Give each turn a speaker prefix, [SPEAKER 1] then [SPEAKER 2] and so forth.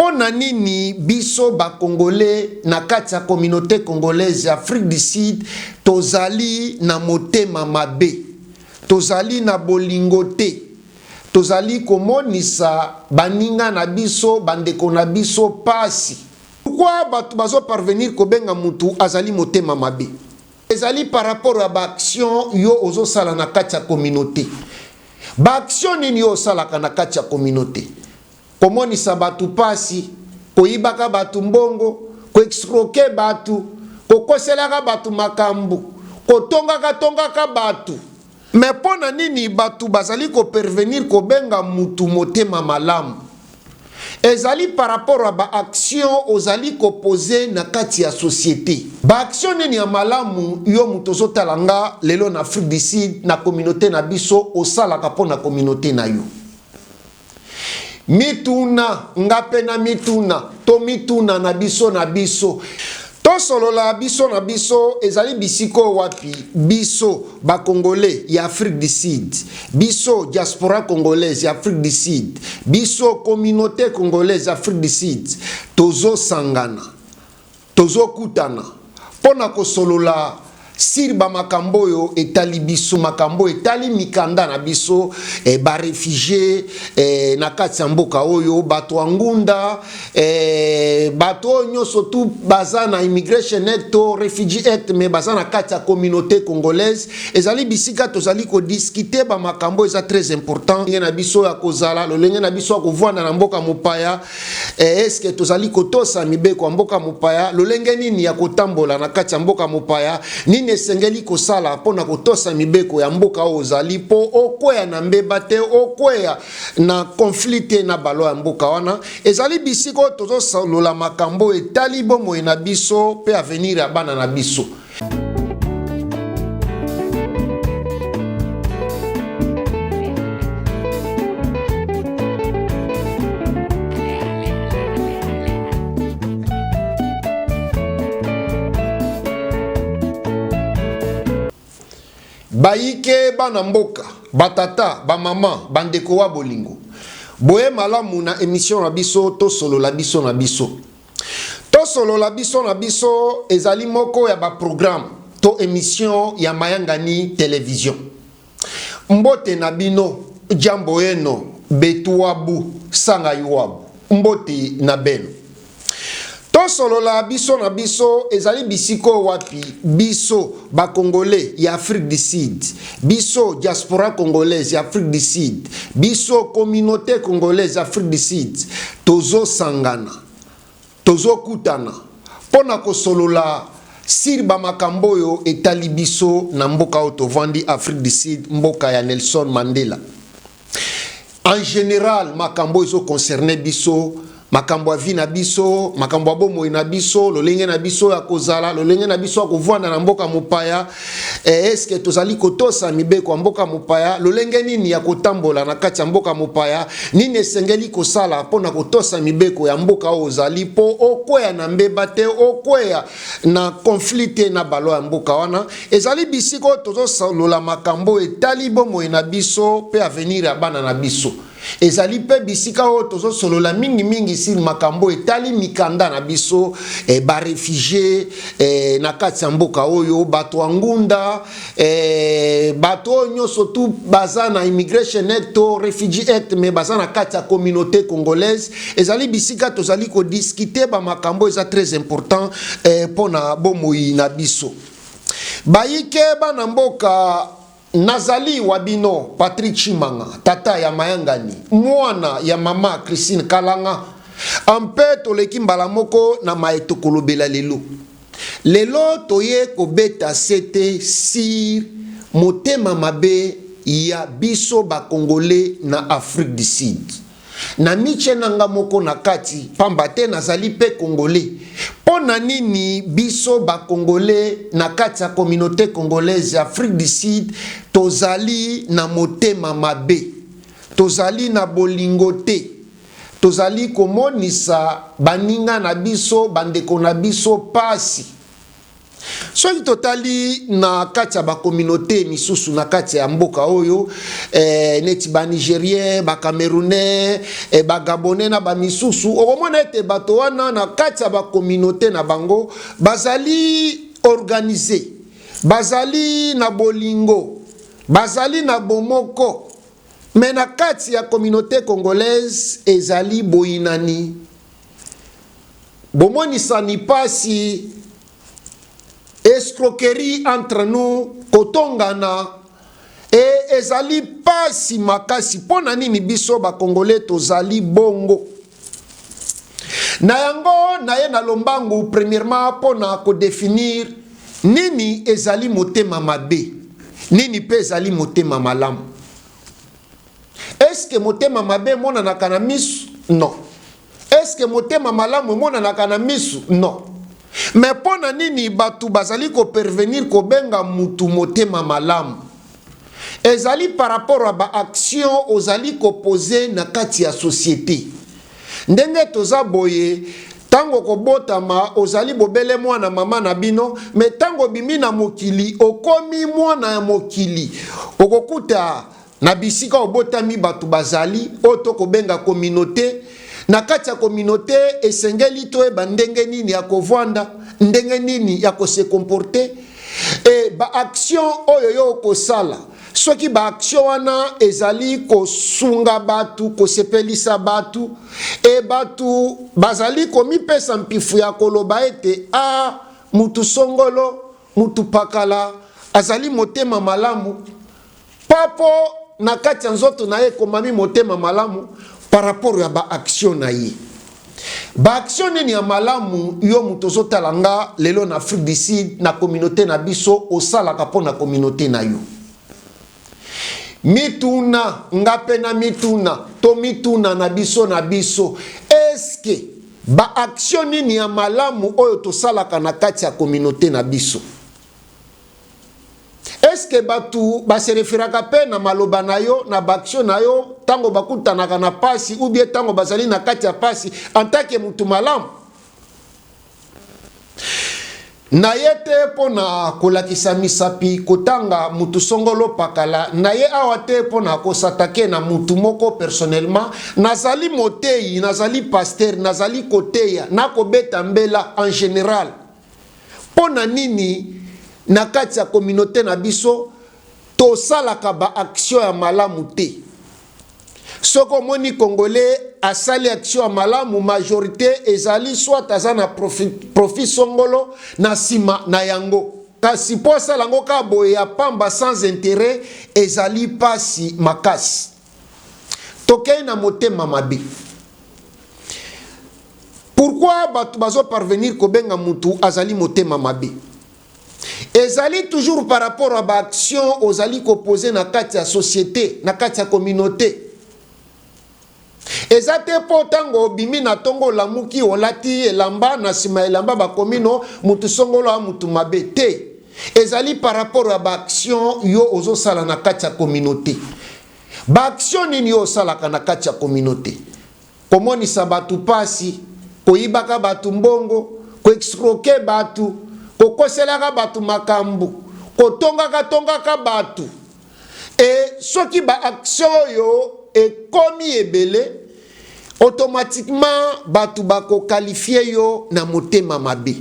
[SPEAKER 1] Pona nini biso ba Congolais na kati ya communauté congolaise Afrique du Sud tozali na motema mabe, tozali na bolingote, tozali komonisa baninga na biso bandeko na biso pasi. Pourquoi batu bazo parvenir kobenga mutu azali motema mabe? Ezali par rapport à ba action yo ozo sala na kati ya communauté. Ba action nini yo sala na kati ya communauté? Komonisa batu pasi, koibaka batu mbongo, koexcroquer batu, kokoselaka batu makambu, kotongaka batu. Mais pona nini batu bazali ko pervenir ko benga mutu motema malamu? Ezali par rapport à ba action ozali ko poser na kati ya société. Ba action nini ya malamu yo mutozo talanga lelo na Afrique du Sud na communauté na biso osala kapona communauté na yo. Mituna ngape na mituna to mituna na biso to solo la biso na biso ezali bisiko wapi biso ba Congolais ya Afrique du Sud, biso diaspora congolaise ya Afrique du Sud, biso communauté congolaise Afrique du Sud, tozo sangana, tozo kutana pona ko solo la sirba makambo yo etali biso makambo etali mikanda na biso ba réfugié na kati ya mboka oyo bato angunda bato nyoso tu baza na immigration act to refugee act me baza na kati ya communauté congolaise ezali bisika tozali ko discuter ba makambo eza très important ngena biso ya kozala lolenge na biso ko vwana na mboka mopaya est-ce que tozali ko tosa mibeko mboka mopaya lolenge nini ya kotambola na kati ya mboka mopaya nini esengeli kosala pona kotosa mibeko ya mboka ozali po okwea na mbeba te okwea na konflikte na balo ya mboka wana ezali bisiko tozo salola makambo etali bomo na biso pe avenir ya bana na biso. Baike bana mboka, batata, ba mama, bandeko wa bolingo. Boye malamu na émission na biso to solo la biso na biso. To solo la biso na biso ezali moko ya ba programme to émission ya Mayangani télévision. Mbote na bino jambo eno betuabu sanga yuabu. Mbote na beno. To solo la biso na biso ezali bisiko wapi biso ba Congolais ya Afrique du Sud, biso diaspora congolaise ya Afrique du Sud, biso communauté congolaise Afrique du Sud, tozo sangana, tozo kutana pona ko solo la sirba makambo yo etali biso na mboka otovandi Afrique du Sud, mboka ya Nelson Mandela. En général makambo iso concerné biso makambo avi na biso, makambo abomo na biso, lolenge na biso ya kozala, lolenge na biso ya kovwana na mboka mopaya, est-ce que tozali kotosa mibeko ya mboka mopaya, lolenge nini ya kotambola na kati ya mboka mopaya, nini esengeli kosala pona kotosa mibeko ya mboka ozali po okwea na mbeba te okwea na konflikte na balo ya mboka wana, ezali bisiko tozo salola makambo etali bomo na biso pe avenir ya bana na biso. Ezali pe bisika o tozo solo la mingi si makambo etali mikanda na biso ba réfugié na kati ya mboka oyo bato angunda bato nyoso tu baza na immigration act to refugee act me baza na kati ya communauté congolaise ezali bisika tozali ko discuter ba makambo eza très important pona bomoi na biso bayike bana mboka Nazali wabino Patrick Chimanga, tata ya Mayangani, mwana ya mama Christine Kalanga, ampe toleki mbala moko na maetokolobela lelo. Lelo toye kobeta sete sir motema mabe ya biso ba Congolais na Afrique du Sud. Na miche nanga moko na kati pambate nazali pe Congolais. Pona nini biso ba Congolais na kati ya communauté congolaise Afrique du Sud tozali na motema mabe, tozali na bolingote, tozali komonisa baninga na biso bandeko na biso pasi. soki totali na kati ya bakommunauté misusu na kati ya mboka oyo neti banigérien bacamerounais bagabonais na bamisusu okomona ete bato wana na kati ya bakommunauté na bango bazali organisé, bazali na bolingo, bazali na bomoko, mais na kati ya communauté congolaise ezali boyinani bomonisani pasi escroquerie entre nous kotongana et ezali pasi makasi pona nini biso ba congolais tozali bongo na yango na ye na lombangu premièrement pona ko définir nini ezali motema mabe nini pe ezali motema malamu. Est-ce que motema mabe mona na kana misu? Non. Est-ce que motema malamu mona na kana misu? Non. Mais pona nini batu bazali ko pervenir ko benga mutu motema malamu ezali par rapport à ba action ozali ko poser na kati ya société ndenge toza boye tango ko botama ozali bobele mwana mama na bino mais tango bimi na mokili okomi mwana ya mokili okokuta na bisika obotami batu bazali oto ko benga communauté na kati ya communauté esengeli to eba ndenge nini ya kovanda ndenge nini ya ko se comporter et ba action oyo yo ko sala soki ba action wana ezali ko sunga batu ko sepelisa batu e batu bazali ko mipesa mpifu ya koloba ete a mutu songolo mutu pakala azali motema malamu papo na kati ya nzoto na ye komami motema malamu par rapport ya ba action na ye. Ba action nini ya malamu yo mutu zotalanga lelo na Afrique du Sud na communauté na biso osalaka po na communauté na yo. Mituna ngape na mituna to mituna na biso eske ba action nini ya malamu oyo tosalaka na kati ya communauté na biso? Est-ce que batu ba se referaka pe na maloba na yo na baction na yo tango bakutanaka na pasi ou bien tango bazali na kati ya pasi en tant que mutu malamu? Na yete pona kolakisa misapi kotanga mutu songolo pakala na ye awate pona kosatake na mutu moko personnellement nazali motei nazali pasteur nazali koteya nako beta mbela en général pona nini na kati ya communauté na biso to salaka ba action ya malamu te? Soko moni congolais asali action ya malamu majorité ezali soit azana profit songolo na sima na yango kasi po salango ka boye ya pamba sans intérêt ezali pasi makasi tokei na motema mabe. Pourquoi batu bazo parvenir ko benga mutu azali motema mabe? Ezali toujours par rapport à ba action ozali ko poser na kati ya société na kati ya communauté. Ezate po tango bimi na tongo lamuki olati elamba na sima elamba bakomino mutu songolo a mutu mabe te. Ezali par rapport à ba action yo ozo sala na kati ya communauté. Ba action nini yo sala na kati ya communauté? Komoni sa batu pasi, ko ibaka batu mbongo, ko escroquer batu, ko koselaka batu makambu, ko tongaka batu. Et soki ba action yo et komi ebele automatiquement batu bako qualifier yo na motema mabe.